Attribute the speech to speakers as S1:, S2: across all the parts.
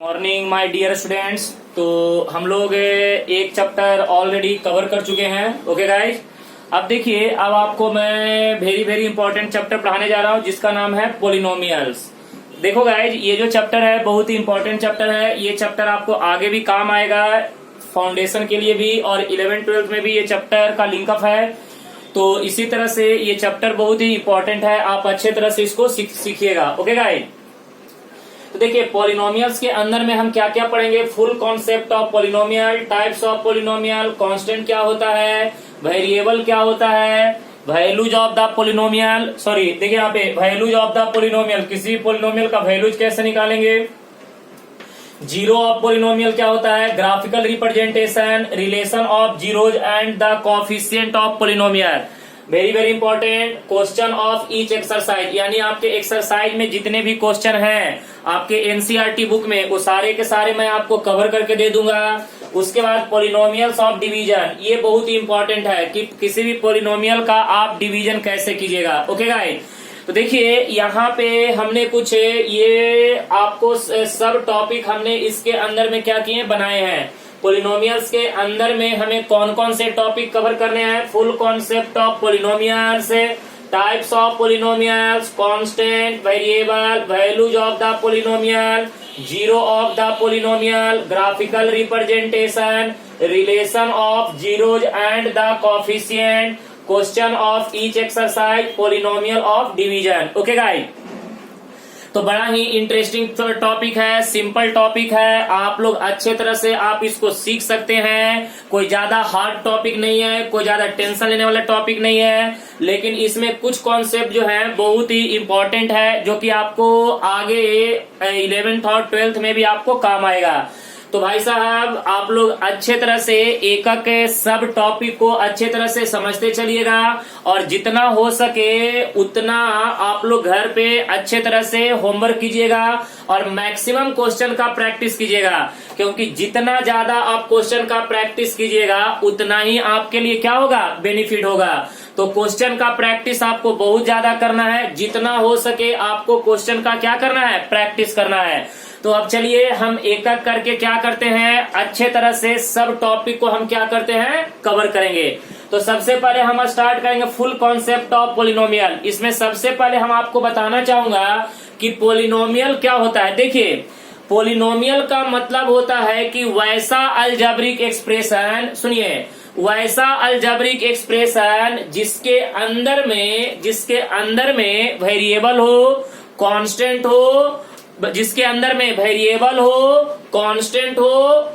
S1: Morning my dear students. तो हम लोग एक चैप्टर ऑलरेडी कवर कर चुके हैं। ओके गाइज, अब देखिए, अब आपको मैं वेरी वेरी इंपॉर्टेंट चैप्टर पढ़ाने जा रहा हूँ जिसका नाम है पोलिनोमियल्स। देखो गाइज, ये जो चैप्टर है बहुत ही इंपॉर्टेंट चैप्टर है। ये चैप्टर आपको आगे भी काम आएगा, फाउंडेशन के लिए भी, और 11th-12th में भी ये चैप्टर का लिंकअप है। तो इसी तरह से ये चैप्टर बहुत ही इंपॉर्टेंट है, आप अच्छे तरह से इसको सीखिएगा। ओके गाइज, तो देखिए पॉलिनोमियल्स के अंदर में हम क्या क्या पढ़ेंगे। Full concept of polynomial, types of polynomial, constant क्या होता है, वेरिएबल क्या होता है, values of the polynomial, sorry देखिए यहाँ पे वैल्यूज ऑफ द पॉलिनोमियल, किसी पॉलिनोमियल का वैल्यूज कैसे निकालेंगे, जीरो ऑफ पॉलिनोमियल क्या होता है, graphical representation, relation of zeros and the coefficient of polynomial. Very very important, question of each exercise, यानी आपके एक्सरसाइज में जितने भी क्वेश्चन हैं आपके एनसीईआरटी बुक में वो सारे के सारे मैं आपको कवर करके दे दूंगा। उसके बाद पॉलिनोमियल्स ऑफ डिवीजन, ये बहुत ही इंपॉर्टेंट है कि किसी भी पॉलिनोमियल का आप डिवीजन कैसे कीजिएगा। ओके गाइस, तो देखिए यहाँ पे हमने कुछ ये आपको सब टॉपिक हमने इसके अंदर में क्या किए बनाए हैं। पॉलिनोमियल्स के अंदर में हमें कौन कौन से टॉपिक कवर करने हैं। Full concept of polynomials, types of polynomials, constant, variable, values of the polynomial, zero of the polynomial, graphical representation, relation of zeros and the coefficient, question of each exercise, polynomial of division. Okay guys, तो बड़ा ही interesting topic है, simple topic है, आप लोग अच्छे तरह से आप इसको सीख सकते हैं। कोई ज्यादा हार्ड टॉपिक नहीं है, कोई ज्यादा टेंशन लेने वाला टॉपिक नहीं है, लेकिन इसमें कुछ कॉन्सेप्ट जो है बहुत ही इंपॉर्टेंट है जो कि आपको आगे 11th और 12th में भी आपको काम आएगा। तो भाई साहब, आप लोग अच्छे तरह से एक एक सब टॉपिक को अच्छे तरह से समझते चलिएगा, और जितना हो सके उतना आप लोग घर पे अच्छे तरह से होमवर्क कीजिएगा और मैक्सिमम क्वेश्चन का प्रैक्टिस कीजिएगा, क्योंकि जितना ज्यादा आप क्वेश्चन का प्रैक्टिस कीजिएगा उतना ही आपके लिए क्या होगा, बेनिफिट होगा। तो क्वेश्चन का प्रैक्टिस आपको बहुत ज्यादा करना है, जितना हो सके आपको क्वेश्चन का क्या करना है, प्रैक्टिस करना है। तो अब चलिए हम एक एक करके क्या करते हैं, अच्छे तरह से सब टॉपिक को हम क्या करते हैं, कवर करेंगे। तो सबसे पहले हम स्टार्ट करेंगे फुल कॉन्सेप्ट ऑफ पॉलिनोमियल। इसमें सबसे पहले हम आपको बताना चाहूंगा कि पॉलिनोमियल क्या होता है। देखिए, पॉलिनोमियल का मतलब होता है कि वैसा अलजेब्रिक एक्सप्रेशन, सुनिए, वैसा अलजेब्रिक एक्सप्रेशन जिसके अंदर में वेरिएबल हो, कांस्टेंट हो, जिसके अंदर में वेरिएबल हो, कांस्टेंट हो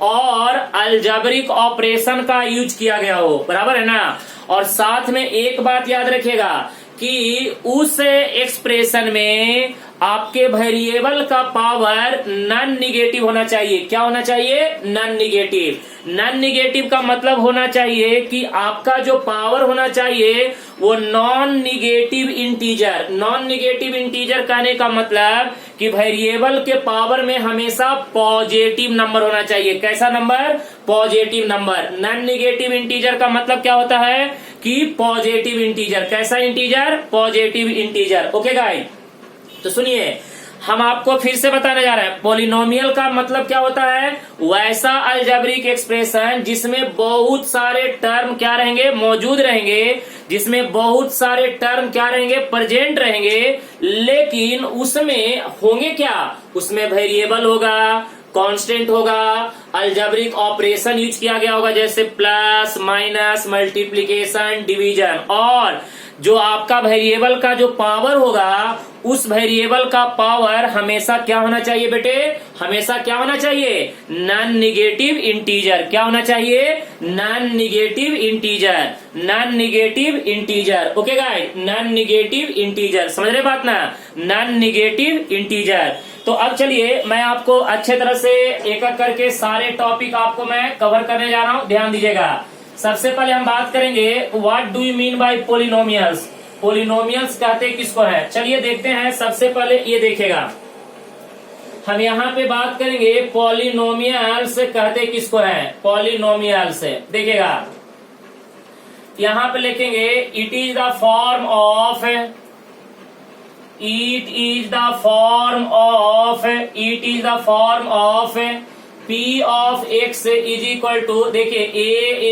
S1: और अलजेब्रिक ऑपरेशन का यूज किया गया हो, बराबर है ना। और साथ में एक बात याद रखिएगा कि उस एक्सप्रेशन में आपके वेरिएबल का पावर नॉन निगेटिव होना चाहिए। क्या होना चाहिए, नॉन निगेटिव। नॉन निगेटिव का मतलब होना चाहिए कि आपका जो पावर होना चाहिए वो non negative integer. Non negative integer कहने का मतलब कि वेरिएबल के पावर में हमेशा पॉजिटिव नंबर होना चाहिए। कैसा number, positive number. Non negative integer का मतलब क्या होता है कि पॉजिटिव इंटीजर। कैसा integer, positive integer. Okay guys, तो सुनिए, हम आपको फिर से बताने जा रहे हैं पॉलिनोमियल का मतलब क्या होता है, वैसा अलजेब्रिक एक्सप्रेशन जिसमें बहुत सारे टर्म क्या रहेंगे, मौजूद रहेंगे, जिसमें बहुत सारे टर्म क्या रहेंगे, प्रेजेंट रहेंगे, लेकिन उसमें होंगे क्या, उसमें वेरिएबल होगा, कांस्टेंट होगा, अलजेब्रिक ऑपरेशन यूज किया गया होगा जैसे प्लस, माइनस, मल्टीप्लिकेशन, डिवीजन, और जो आपका वेरिएबल का जो पावर होगा उस वेरिएबल का पावर हमेशा क्या होना चाहिए बेटे, हमेशा क्या होना चाहिए, नॉन निगेटिव इंटीजर। क्या होना चाहिए, non negative integer. Non negative integer. Okay guys, non negative integer, समझ रहे बात ना, नॉन निगेटिव इंटीजर। तो अब चलिए मैं आपको अच्छे तरह से एक एक करके सारे टॉपिक आपको मैं कवर करने जा रहा हूँ, ध्यान दीजिएगा। सबसे पहले हम बात करेंगे what do you mean by polynomials. Polynomials कहते किसको है, चलिए देखते हैं। सबसे पहले ये देखिएगा, हम यहाँ पे बात करेंगे पॉलिनोमियल्स कहते किसको है, पॉलिनोमियल्स। देखिएगा यहाँ पे लिखेंगे it is the form of it is the form of p of x is equal to, देखिए a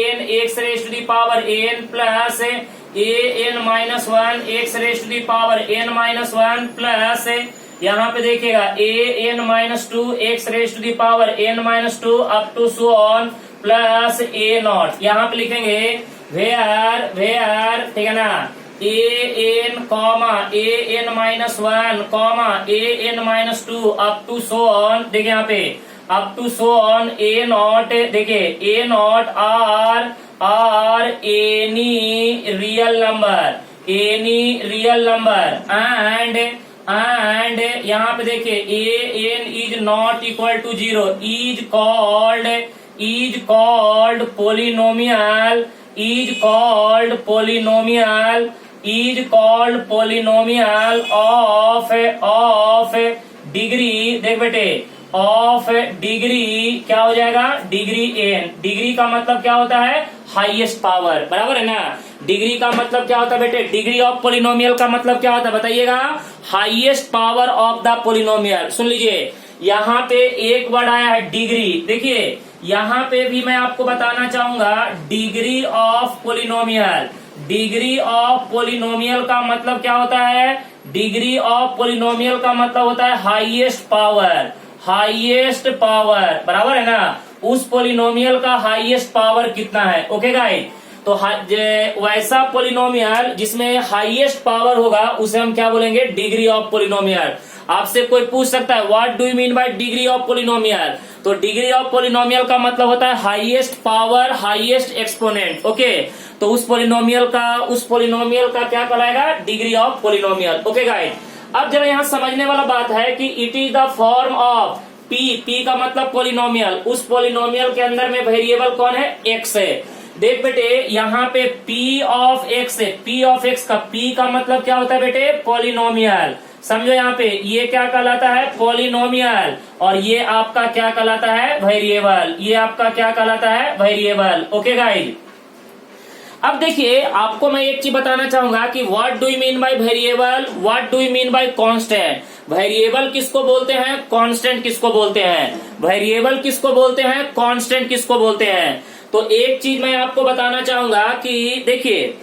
S1: n x raise to the power n plus a n minus one x raise to the power n minus one plus यहाँ पे देखिएगा a n minus two x raise to the power n minus two up to so on plus a naught. यहाँ पे लिखेंगे where ठीक है ना, a n comma a n minus one comma a n minus two up to so on, देखिए यहाँ पे up to so on a naught, देखिए a naught are any real number and यहाँ पे देखिए a n is not equal to zero is called polynomial of degree, देख बेटे of degree क्या हो जाएगा, डिग्री एन। डिग्री का मतलब क्या होता है, हाईएस्ट पावर, बराबर है ना। डिग्री का मतलब क्या होता है बेटे, डिग्री ऑफ पोलिनोमियल का मतलब क्या होता है बताइएगा, highest power of the polynomial. सुन लीजिए यहाँ पे एक वर्ड आया है डिग्री, देखिए यहाँ पे भी मैं आपको बताना चाहूंगा degree of polynomial. Degree of polynomial का मतलब क्या होता है, डिग्री ऑफ पोलिनोमियल का मतलब होता है हाईएस्ट पावर, बराबर है ना। उस पोलिनोमियल का हाईएस्ट पावर कितना है, ओके गाइस। तो वैसा पोलिनोमियल जिसमें हाईएस्ट पावर होगा उसे हम क्या बोलेंगे, डिग्री ऑफ पोलिनोमियल। आपसे कोई पूछ सकता है what do you mean by degree of polynomial, तो डिग्री ऑफ पोलिनोमियल का मतलब होता है highest power highest exponent, okay. तो उस पोलिनोमियल का क्या कहलाएगा, degree of polynomial, okay guys. अब जरा यहाँ समझने वाला बात है कि it is the form of P का मतलब पोलिनोमियल, उस पोलिनोमियल के अंदर में वेरिएबल कौन है, एक्स है। देख बेटे यहाँ पे P ऑफ एक्स है, P ऑफ एक्स का P का मतलब क्या होता है बेटे, पोलिनोमियल। समझो यहाँ पे ये क्या कहलाता है, पोलिनोमियल, और ये आपका क्या कहलाता है, वेरिएबल। ये आपका क्या कहलाता है, वेरिएबल, ओके गाइस। अब देखिए आपको मैं एक चीज बताना चाहूंगा कि what do you mean by variable, what do you mean by constant. Variable किसको बोलते हैं, कांस्टेंट किसको बोलते हैं, वेरिएबल किसको बोलते हैं, कांस्टेंट किसको बोलते हैं। तो एक चीज मैं आपको बताना चाहूंगा कि देखिए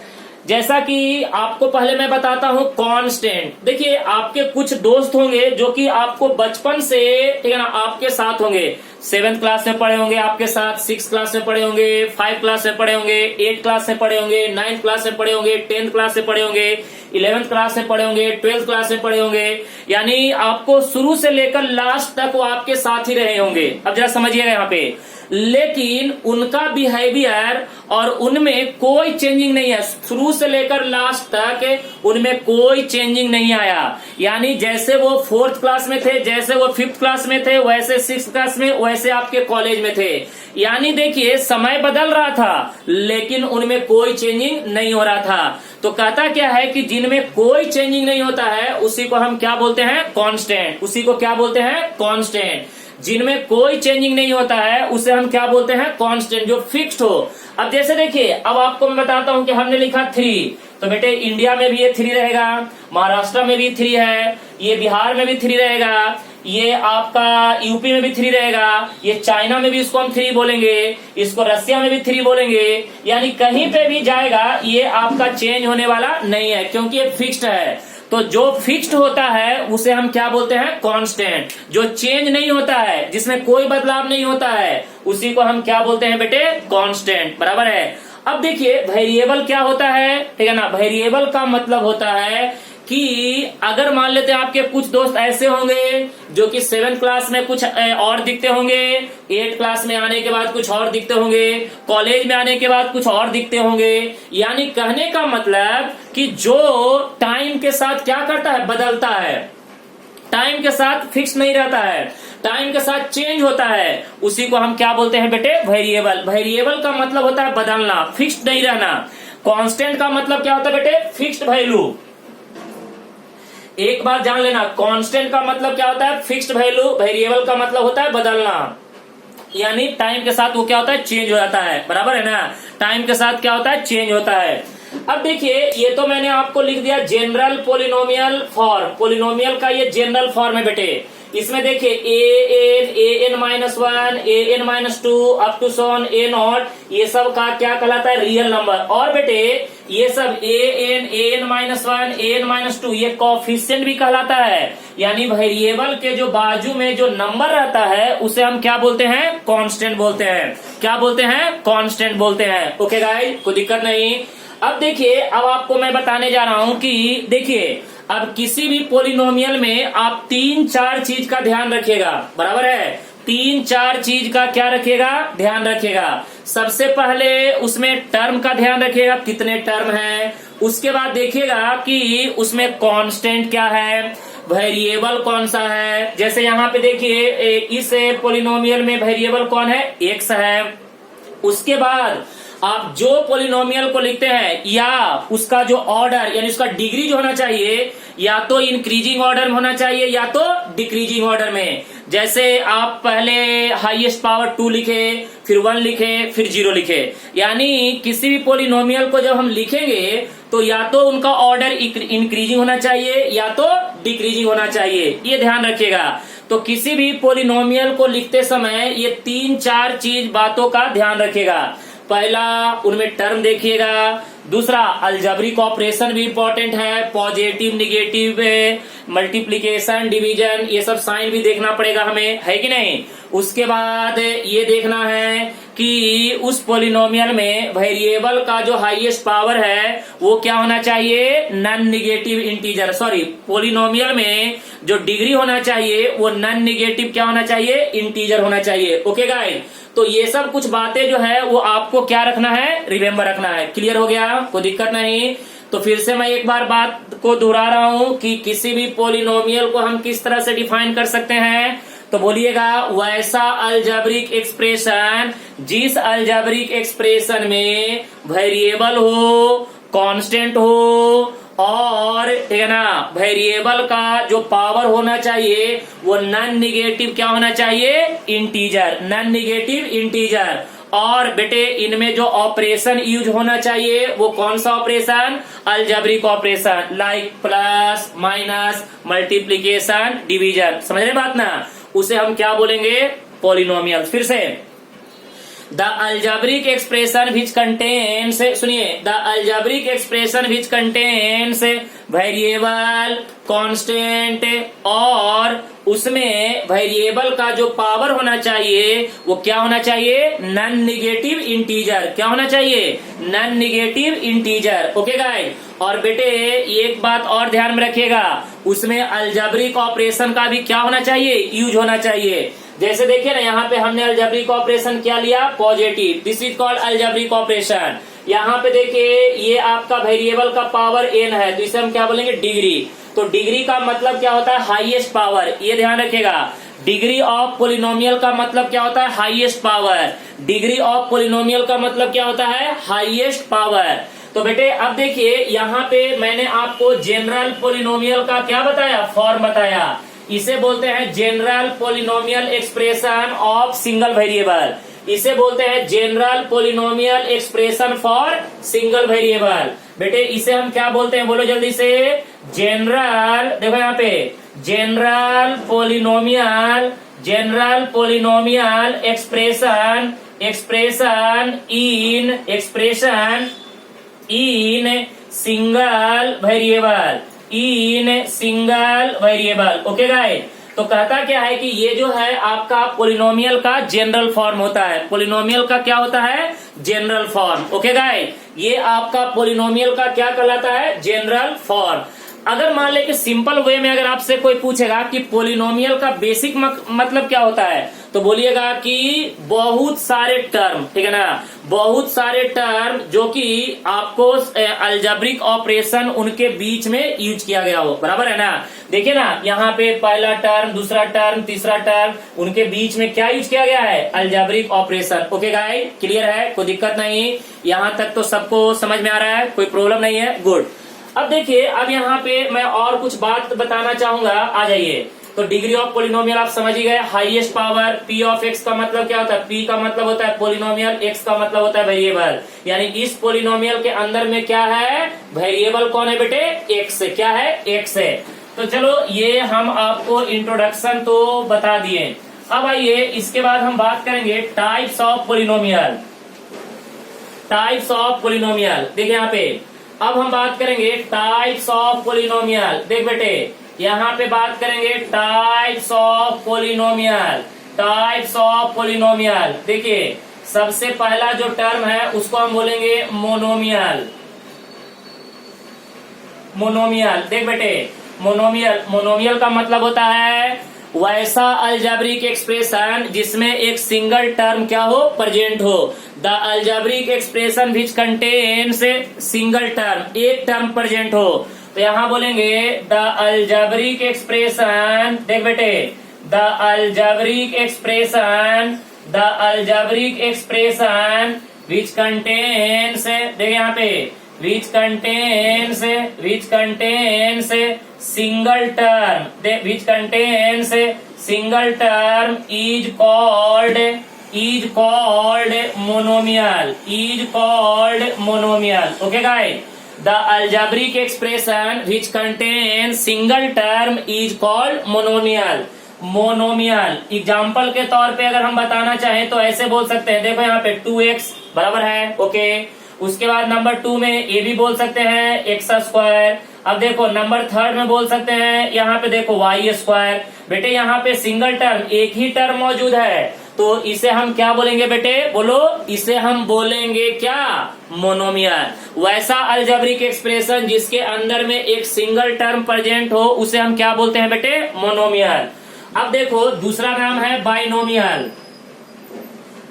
S1: जैसा कि आपको पहले मैं बताता हूँ कांस्टेंट। देखिए आपके कुछ दोस्त होंगे जो कि आपको बचपन से ठीक है ना आपके साथ होंगे, 7th क्लास में पढ़े होंगे आपके साथ, 6th क्लास में पढ़े होंगे, 5 क्लास में पढ़े होंगे, 8 क्लास में पढ़े होंगे, 9th क्लास में पढ़े होंगे, 10th क्लास में पढ़े होंगे, 11th क्लास में पढ़े होंगे, 12th क्लास में पढ़े होंगे, यानी आपको शुरू से लेकर लास्ट तक वो आपके साथ ही रहे होंगे। अब जरा समझिएगा यहाँ पे, लेकिन उनका बिहेवियर और उनमें कोई चेंजिंग नहीं है, शुरू से लेकर लास्ट तक उनमें कोई चेंजिंग नहीं आया। यानी जैसे वो 4th क्लास में थे, जैसे वो 5th क्लास में थे, वैसे 6th क्लास में, वैसे आपके कॉलेज में थे। यानी देखिए समय बदल रहा था लेकिन उनमें कोई चेंजिंग नहीं हो रहा था। तो कहता क्या है कि जिनमें कोई चेंजिंग नहीं होता है उसी को हम क्या बोलते हैं, कांस्टेंट। उसी को क्या बोलते हैं, कांस्टेंट। जिनमें कोई चेंजिंग नहीं होता है उसे हम क्या बोलते हैं, कांस्टेंट, जो फिक्स्ड हो। अब जैसे देखिए अब आपको मैं बताता हूं कि हमने लिखा 3, तो बेटे इंडिया में भी ये 3 रहेगा, महाराष्ट्र में भी 3 है, ये बिहार में भी 3 रहेगा, ये आपका यूपी में भी 3 रहेगा, ये चाइना में भी इसको हम 3 बोलेंगे, इसको रसिया में भी 3 बोलेंगे। यानी कहीं पे भी जाएगा ये आपका चेंज होने वाला नहीं है क्योंकि ये फिक्स्ड है। तो जो फिक्स्ड होता है उसे हम क्या बोलते हैं, कांस्टेंट। जो चेंज नहीं होता है, जिसमें कोई बदलाव नहीं होता है, उसी को हम क्या बोलते हैं बेटे, कांस्टेंट, बराबर है। अब देखिए वेरिएबल क्या होता है, ठीक है ना। वेरिएबल का मतलब होता है कि अगर मान लेते हैं आपके कुछ दोस्त ऐसे होंगे जो कि 7th क्लास में कुछ और दिखते होंगे, 8th क्लास में आने के बाद कुछ और दिखते होंगे, कॉलेज में आने के बाद कुछ और दिखते होंगे। यानी कहने का मतलब कि जो टाइम के साथ क्या करता है, बदलता है, टाइम के साथ फिक्स नहीं रहता है, टाइम के साथ चेंज होता है, उसी को हम क्या बोलते हैं बेटे, वेरिएबल। वेरिएबल का मतलब होता है बदलना, फिक्स्ड नहीं रहना। कांस्टेंट का मतलब क्या होता है बेटे, फिक्स्ड वैल्यू। एक बार जान लेना, कांस्टेंट का मतलब क्या होता है, फिक्स्ड वैल्यू, वेरिएबल का मतलब होता है बदलना। यानी टाइम के साथ वो क्या होता है, चेंज हो जाता है, बराबर है ना। टाइम के साथ क्या होता है, चेंज होता है। अब देखिए ये तो मैंने आपको लिख दिया जनरल पोलिनोमियल फॉर्म, पोलिनोमियल का ये जनरल फॉर्म है बेटे। इसमें देखिए a n minus one, a n minus two, up to so on a naught, ये सब का क्या कहलाता है, रियल नंबर। और बेटे ये सब ए n minus one, a n minus to, ये कोएफिशिएंट भी कहलाता है। यानी वेरिएबल के जो बाजू में जो नंबर रहता है उसे हम क्या बोलते हैं, कांस्टेंट बोलते हैं। क्या बोलते हैं, कांस्टेंट बोलते हैं। ओके गाइस, कोई दिक्कत नहीं। अब देखिए, अब आपको मैं बताने जा रहा हूं कि देखिए अब किसी भी पोलिनोमियल में आप 3-4 चीज का ध्यान रखिएगा, बराबर है। 3-4 चीज का क्या रखिएगा, ध्यान रखिएगा। सबसे पहले उसमें टर्म का ध्यान रखिएगा, कितने टर्म हैं। उसके बाद देखिएगा कि उसमें कांस्टेंट क्या है, वेरिएबल कौन सा है। जैसे यहाँ पे देखिए इस पोलिनोमियल में वेरिएबल कौन है, एक्स है। उसके बाद आप जो पोलिनोमियल को लिखते हैं या उसका जो ऑर्डर यानी उसका डिग्री जो होना चाहिए, या तो इंक्रीजिंग ऑर्डर में होना चाहिए या तो डिक्रीजिंग ऑर्डर में। जैसे आप पहले हाईएस्ट पावर 2 लिखे, फिर 1 लिखे, फिर 0 लिखे। यानी किसी भी पोलिनोमियल को जब हम लिखेंगे तो या तो उनका ऑर्डर इंक्रीजिंग होना चाहिए या तो डिक्रीजिंग होना चाहिए, ये ध्यान रखिएगा। तो किसी भी पोलिनोमियल को लिखते समय ये 3-4 चीज बातों का ध्यान रखिएगा। पहला, उनमें टर्म देखिएगा। दूसरा, अलजेब्रिक ऑपरेशन भी इंपॉर्टेंट है, पॉजिटिव, निगेटिव, मल्टीप्लिकेशन, डिवीजन, ये सब साइन भी देखना पड़ेगा हमें, है कि नहीं। उसके बाद ये देखना है कि उस पोलिनोमियल में वेरिएबल का जो हाईएस्ट पावर है वो क्या होना चाहिए, non negative integer. Sorry, polynomial में जो डिग्री होना चाहिए वो नॉन निगेटिव क्या होना चाहिए, इंटीजर होना चाहिए। ओके गाइस, तो ये सब कुछ बातें जो है वो आपको क्या रखना है, रिमेम्बर रखना है। क्लियर हो गया, कोई दिक्कत नहीं। तो फिर से मैं एक बार बात को दोहरा रहा हूं कि किसी भी पोलिनोमियल को हम किस तरह से डिफाइन कर सकते हैं। तो बोलिएगा, वैसा अलजेब्रिक एक्सप्रेशन जिस अलजेब्रिक एक्सप्रेशन में वेरिएबल हो, कांस्टेंट हो और ठीक है ना, वेरिएबल का जो पावर होना चाहिए वो नॉन निगेटिव क्या होना चाहिए, इंटीजर, नॉन निगेटिव इंटीजर। और बेटे इनमें जो ऑपरेशन यूज होना चाहिए वो कौन सा operation, algebraic operation, like plus, minus, multiplication, division. समझ रहे बात ना, उसे हम क्या बोलेंगे, पोलिनोमियल। फिर से, the algebraic expression which contains, सुनिए, the algebraic expression which contains variable, constant और उसमें वेरिएबल का जो पावर होना चाहिए वो क्या होना चाहिए, नॉन निगेटिव इंटीजर। क्या होना चाहिए, non negative integer. Okay guys, और बेटे एक बात और ध्यान में रखिएगा, उसमें अलजेब्रिक ऑपरेशन का भी क्या होना चाहिए, यूज होना चाहिए। जैसे देखिए ना, यहाँ पे हमने अलजेब्रिक ऑपरेशन क्या लिया, positive, this is called algebraic operation. यहाँ पे देखिए ये आपका वेरिएबल का पावर n है, तो इसे हम क्या बोलेंगे, डिग्री। तो डिग्री का मतलब क्या होता है, हाईएस्ट पावर, ये ध्यान रखिएगा। डिग्री ऑफ पोलिनोमियल का मतलब क्या होता है, highest power. Degree of polynomial का मतलब क्या होता है, हाईएस्ट पावर। तो बेटे अब देखिए यहाँ पे मैंने आपको जनरल पोलिनोमियल का क्या बताया, फॉर्म बताया। इसे बोलते हैं general polynomial expression of single variable. इसे बोलते हैं general polynomial expression for single variable. बेटे इसे हम क्या बोलते हैं, बोलो जल्दी से, जनरल, देखो यहाँ पे general polynomial, general polynomial expression, expression in single variable, in single variable. Okay guys, तो कहता क्या है कि ये जो है आपका पोलिनोमियल का जनरल फॉर्म होता है। पोलिनोमियल का क्या होता है, जनरल फॉर्म। ओके गाइस, ये आपका पोलिनोमियल का क्या कहलाता है, जनरल फॉर्म। अगर मान ले कि सिंपल वे में अगर आपसे कोई पूछेगा कि पोलिनोमियल का बेसिक मतलब क्या होता है, तो बोलिएगा कि बहुत सारे टर्म, ठीक है ना, बहुत सारे टर्म जो कि आपको अलजेब्रिक ऑपरेशन उनके बीच में यूज किया गया हो, बराबर है ना। देखिए ना, यहाँ पे पहला टर्म, दूसरा टर्म, तीसरा टर्म, उनके बीच में क्या यूज किया गया है, algebraic operation. Okay guys, clear है, कोई दिक्कत नहीं, यहाँ तक तो सबको समझ में आ रहा है, कोई प्रॉब्लम नहीं है, गुड। अब देखिए, अब यहाँ पे मैं और कुछ बात बताना चाहूंगा, आ जाइए। तो डिग्री ऑफ पोलिनोमियल आप समझ ही गए, highest power P of x का मतलब क्या होता है, पी का मतलब होता है पोलिनोमियल, एक्स का मतलब होता है वेरिएबल। यानी इस पोलिनोमियल के अंदर में क्या है, वेरिएबल कौन है बेटे, एक्स। क्या है, एक्स है। तो चलो ये हम आपको इंट्रोडक्शन तो बता दिए। अब आइए इसके बाद हम बात करेंगे types of polynomial. Types of polynomial देखिए यहाँ पे, अब हम बात करेंगे टाइप्स ऑफ पोलिनोमियल। देख बेटे यहाँ पे बात करेंगे types of polynomial. Types of polynomial देखिए, सबसे पहला जो टर्म है उसको हम बोलेंगे मोनोमियल। मोनोमियल देख बेटे, मोनोमियल, मोनोमियल का मतलब होता है वैसा अलजेब्रिक एक्सप्रेशन जिसमें एक सिंगल टर्म क्या हो, प्रेजेंट हो। The algebraic expression which contains single term, एक टर्म प्रेजेंट हो। तो यहां बोलेंगे द अलजेब्रिक एक्सप्रेशन, देख बेटे the algebraic expression, the algebraic expression which contains, देख यहाँ पे which contains single term, which contains single term is called monomial, is called monomial. Okay guys, the algebraic expression which contains single term is called monomial. Monomial example के तौर पे अगर हम बताना चाहें तो ऐसे बोल सकते हैं, देखो यहाँ पे 2x बराबर है, ओके। उसके बाद नंबर 2 में ये भी बोल सकते हैं एक्स स्क्वायर। अब देखो नंबर 3 में बोल सकते हैं, यहाँ पे देखो वाई स्क्वायर। बेटे यहाँ पे सिंगल टर्म, एक ही टर्म मौजूद है, तो इसे हम क्या बोलेंगे बेटे, बोलो, इसे हम बोलेंगे क्या, मोनोमियल। वैसा अलजेब्रिक एक्सप्रेशन जिसके अंदर में एक सिंगल टर्म प्रेजेंट हो उसे हम क्या बोलते हैं बेटे, मोनोमियल। अब देखो दूसरा नाम है बाइनोमियल।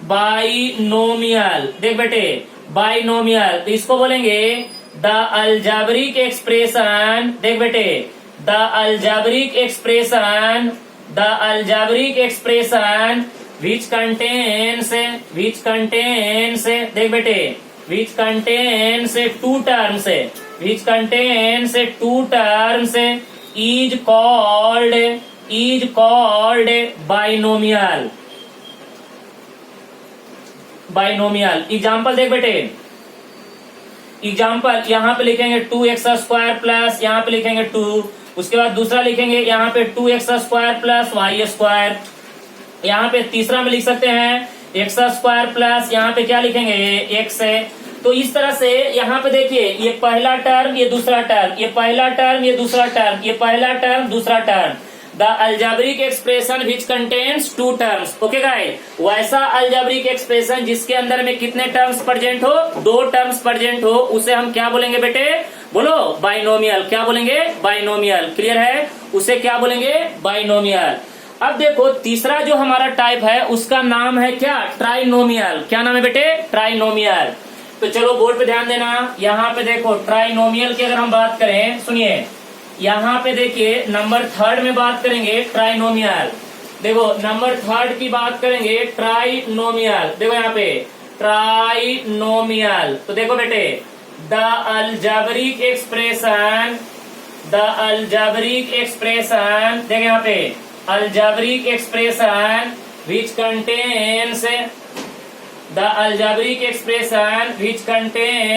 S1: बाइनोमियल देख बेटे, बाइनोमियल, तो इसको बोलेंगे द अलजेब्रिक एक्सप्रेशन, देख बेटे the algebraic expression, the algebraic expression which contains, देख बेटे which contains two terms, which contains two terms is called binomial. Binomial example देख बेटे, एग्जाम्पल यहाँ पे लिखेंगे 2x स्क्वायर प्लस, यहाँ पे लिखेंगे 2, उसके बाद दूसरा लिखेंगे यहाँ पे 2x square plus Y square. यहाँ पे तीसरा में लिख सकते हैं x स्क्वायर प्लस, यहाँ पे क्या लिखेंगे x है। तो इस तरह से यहाँ पे देखिए, ये पहला टर्म, ये दूसरा टर्म, ये पहला टर्म, ये दूसरा टर्म, ये पहला टर्म, दूसरा term. The algebraic expression which contains two terms. Okay guys, वैसा अलजेब्रिक एक्सप्रेशन जिसके अंदर में कितने टर्म्स प्रेजेंट हो, दो टर्म्स प्रेजेंट हो, उसे हम क्या बोलेंगे बेटे, बोलो, बाइनोमियल। क्या बोलेंगे, बाइनोमियल। क्लियर है, उसे क्या बोलेंगे, बाइनोमियल। अब देखो तीसरा जो हमारा टाइप है उसका नाम है क्या, ट्राइनोमियल। क्या नाम है बेटे, ट्राइनोमियल। तो चलो बोर्ड पे ध्यान देना, यहाँ पे देखो ट्राइनोमियल की अगर हम बात करें, सुनिए यहाँ पे देखिए नंबर 3 में बात करेंगे ट्राइनोमियल। देखो नंबर 3 की बात करेंगे ट्राइनोमियल। देखो यहाँ पे ट्राइनोमियल, तो देखो बेटे the algebraic expression, the algebraic expression, देखो यहाँ पे algebraic expression which contains, the algebraic expression which contains